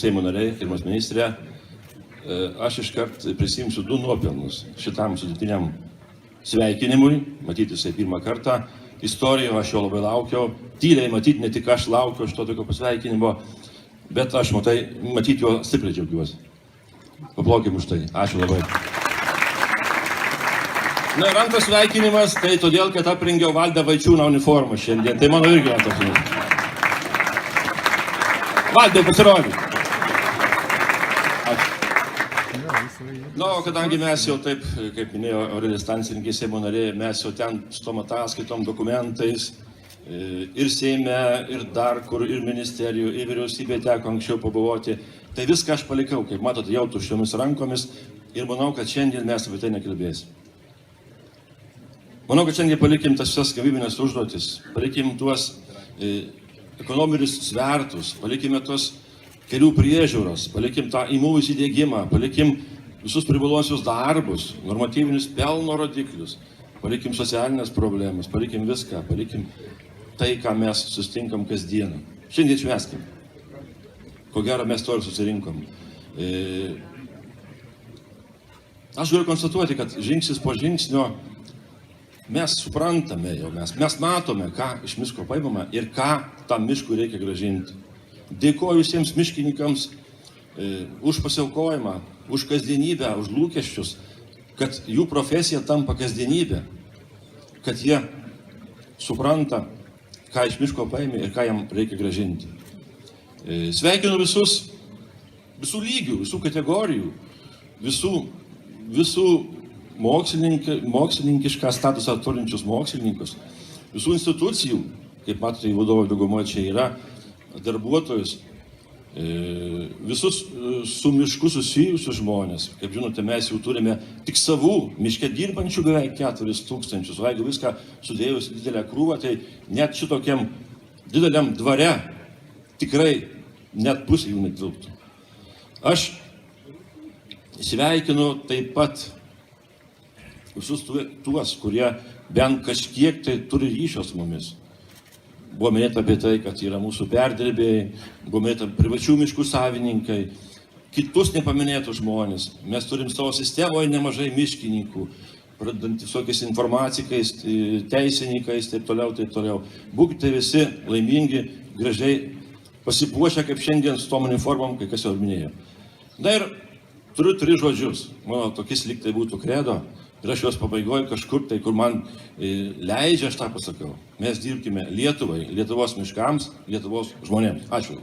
Seimo nariai, gerbiamas ministrė, aš iškart prisimsiu 2 nuopelnus šitam sudėtiniam sveikinimui, matyti jisai pirmą kartą istorijoje, aš jo labai laukiau, tyliai matyti, ne tik aš laukiau šito tokio pasveikinimo, bet aš matyti jo stipriai džiaugiuosi. Paplokim už tai. Ačiū labai. Na ir antras sveikinimas, tai todėl, kad aprengiau Valdą Vaičiūną uniformą šiandien. Tai mano irgi toks. Valdai, pasirodė. Na, o kadangi mes jau taip, kaip minėjo Aurelijus Stancininkė, Seimo narė, mes jau ten su tom ataskaitom, dokumentais ir Seime, ir dar kur, ir ministerijų, ir vyriausybėje teko anksčiau pabuvoti, tai viską aš palikau, kaip matote, jau tuščiomis rankomis ir manau, kad šiandien mes apie tai nekalbėsim. Manau, kad šiandien palikim tas visas gamybinės užduotis, palikim tuos ekonominius svertus, palikime tos kelių priežiūros, palikim tą imų įsidėgymą, palikim visus privaluosius darbus, normatyvinius pelno rodiklius, palikim socialinės problemas, palikim viską, palikim tai, ką mes sustinkam kasdieną. Šiandien švęskim. Ko gero mes to ir susirinkom. Aš galiu konstatuoti, kad žingsnis po žingsnio mes suprantame jau, mes matome, ką iš miško paimame ir ką tam miškui reikia gražinti. Dėkoju visiems miškininkams už pasiaukojimą, už kasdienybę, už lūkesčius, kad jų profesija tampa kasdienybė, kad jie supranta, ką iš miško paėmė ir ką jam reikia gražinti. Sveikinu visus, visų lygių, visų kategorijų, visų mokslininkišką statusą turinčius mokslininkus, visų institucijų, kaip matote, vadovo daugumoje čia yra, darbuotojus, visus su mišku susijusius žmonės. Kaip žinote, mes jau turime tik savų miške dirbančių beveik 4000, o jeigu viską sudėjus didelę krūvą, tai net šitokiam dideliam dvare tikrai net pusė jų netilptų. Aš sveikinu taip pat visus tuos, kurie bent kažkiek tai turi ryšio su mumis. Buvo minėta apie tai, kad yra mūsų perdirbėjai, buvo minėta privačių miškų savininkai, kitus nepaminėtų žmonės. Mes turim savo sistemoje nemažai miškininkų, pradedant visokiais informacikais, teisininkais, taip toliau. Būkite visi laimingi, gražiai pasipuošę, kaip šiandien su tom uniformom, kai kas jau minėjo. Na ir turiu 3 žodžius. Mano tokis lyg tai būtų kredo. Ir aš juos pabaigoju kažkur tai, kur man leidžia, aš tą pasakau. Mes dirbkime Lietuvai, Lietuvos miškams, Lietuvos žmonėms. Ačiū.